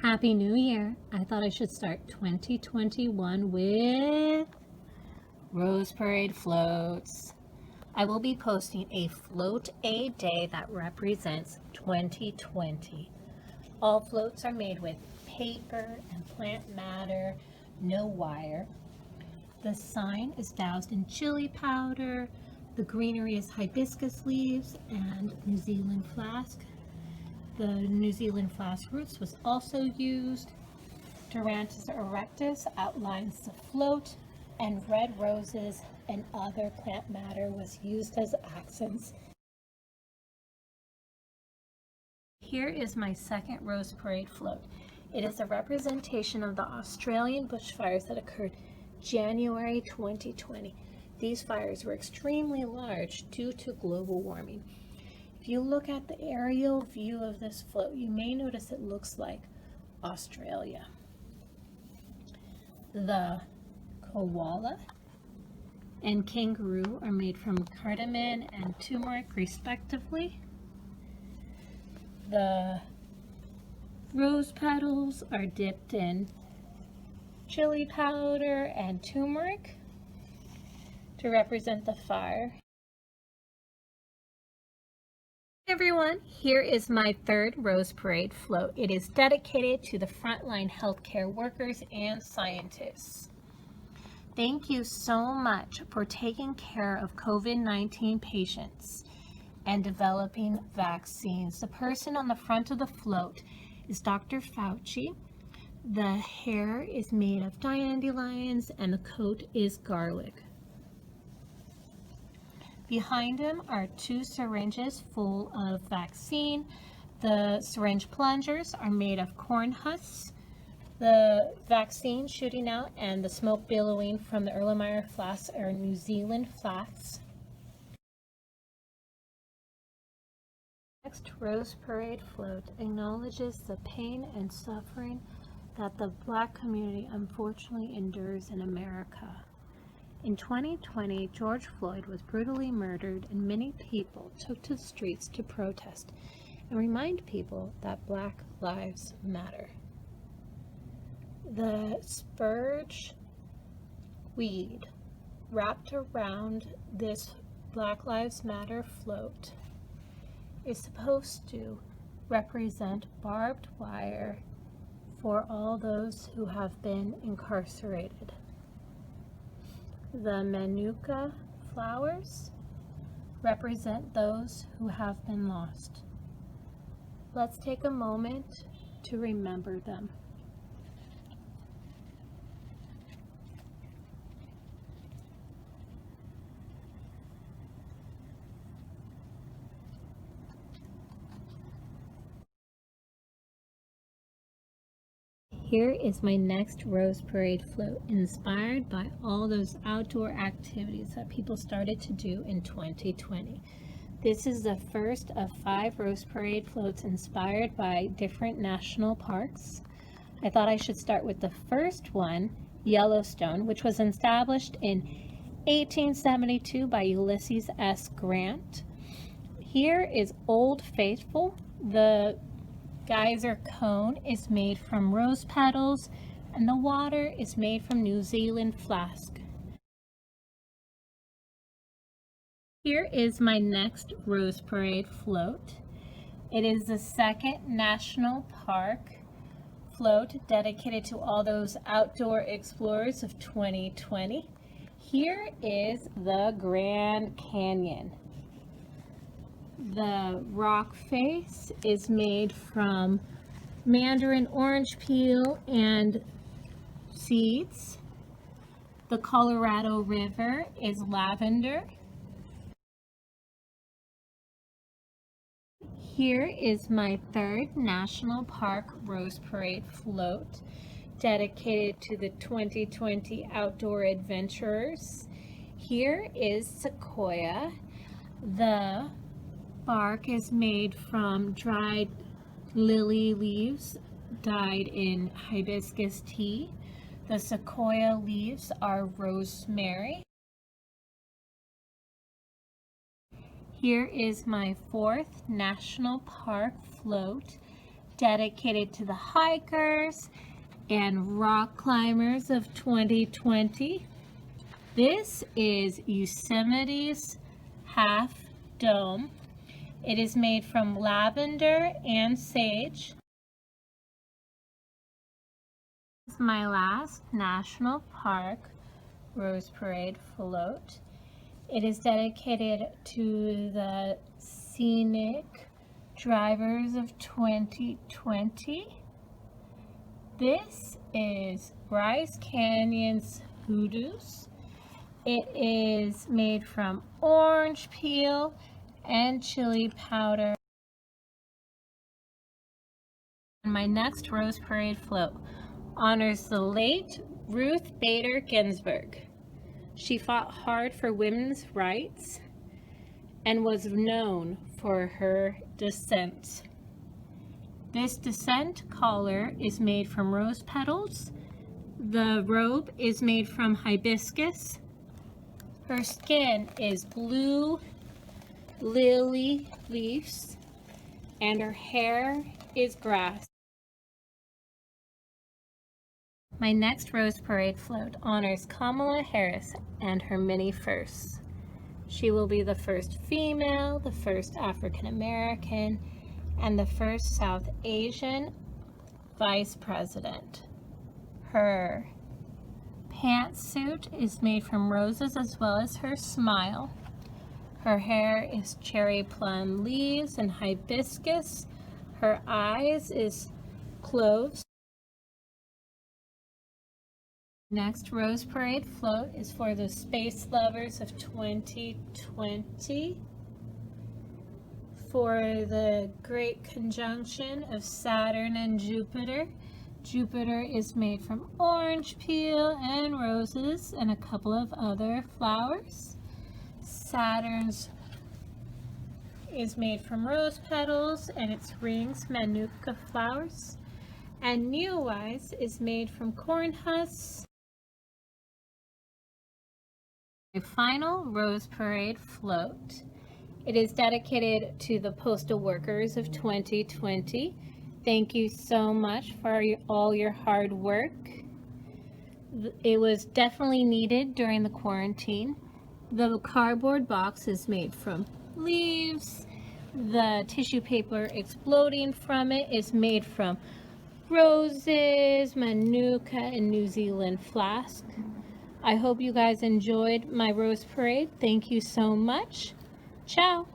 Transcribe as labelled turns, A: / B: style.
A: Happy New Year! I thought I should start 2021 with Rose Parade floats. I will be posting a float a day that represents 2020. All floats are made with paper and plant matter, no wire. The sign is doused in chili powder. The greenery is hibiscus leaves and New Zealand flask. The New Zealand flask roots was also used. Durantus erectus outlines the float, and red roses and other plant matter was used as accents. Here is my second Rose Parade float. It is a representation of the Australian bushfires that occurred January 2020. These fires were extremely large due to global warming. If you look at the aerial view of this float, you may notice it looks like Australia. The koala and kangaroo are made from cardamom and turmeric respectively. The rose petals are dipped in chili powder and turmeric to represent the fire. Hey everyone, here is my third Rose Parade float. It is dedicated to the frontline healthcare workers and scientists. Thank you so much for taking care of COVID-19 patients and developing vaccines. The person on the front of the float is Dr. Fauci. The hair is made of dandelions and the coat is garlic. Behind him are two syringes full of vaccine. The syringe plungers are made of corn husks. The vaccine shooting out and the smoke billowing from the Erlenmeyer flasks are New Zealand flasks. Next Rose Parade float acknowledges the pain and suffering that the Black community unfortunately endures in America. In 2020, George Floyd was brutally murdered and many people took to the streets to protest and remind people that Black lives matter. The spurge weed wrapped around this Black Lives Matter float is supposed to represent barbed wire for all those who have been incarcerated. The manuka flowers represent those who have been lost. Let's take a moment to remember them. Here is my next Rose Parade float, inspired by all those outdoor activities that people started to do in 2020. This is the first of 5 Rose Parade floats inspired by different national parks. I thought I should start with the first one, Yellowstone, which was established in 1872 by Ulysses S. Grant. Here is Old Faithful. The geyser cone is made from rose petals and the water is made from New Zealand flask. Here is my next Rose Parade float. It is the second National Park float dedicated to all those outdoor explorers of 2020. Here is the Grand Canyon. The rock face is made from mandarin orange peel and seeds. The Colorado River is lavender. Here is my third National Park Rose Parade float dedicated to the 2020 outdoor adventurers. Here is Sequoia. The bark is made from dried lily leaves dyed in hibiscus tea. The sequoia leaves are rosemary. Here is my 4th National Park float dedicated to the hikers and rock climbers of 2020. This is Yosemite's Half Dome. It is made from lavender and sage. This is my last national park Rose Parade float. It is dedicated to the scenic drivers of 2020. This is Bryce Canyon's Hoodoos. It is made from orange peel and chili powder. My next Rose Parade float honors the late Ruth Bader Ginsburg. She fought hard for women's rights and was known for her dissent. This dissent collar is made from rose petals. The robe is made from hibiscus. Her skin is blue lily leaves, and her hair is grass. My next Rose Parade float honors Kamala Harris and her many firsts. She will be the first female, the first African American, and the first South Asian vice president. Her pantsuit is made from roses as well as her smile. Her hair is cherry plum leaves and hibiscus. Her eyes is cloves. Next Rose Parade float is for the space lovers of 2020. For the great conjunction of Saturn and Jupiter. Jupiter is made from orange peel and roses and a couple of other flowers. Saturn's is made from rose petals and its rings manuka flowers. And Neowise is made from corn husks. My final Rose Parade float. It is dedicated to the postal workers of 2020. Thank you so much for all your hard work. It was definitely needed during the quarantine. The cardboard box is made from leaves. The tissue paper exploding from it is made from roses, manuka, and New Zealand flask. I hope you guys enjoyed my Rose Parade. Thank you so much. Ciao.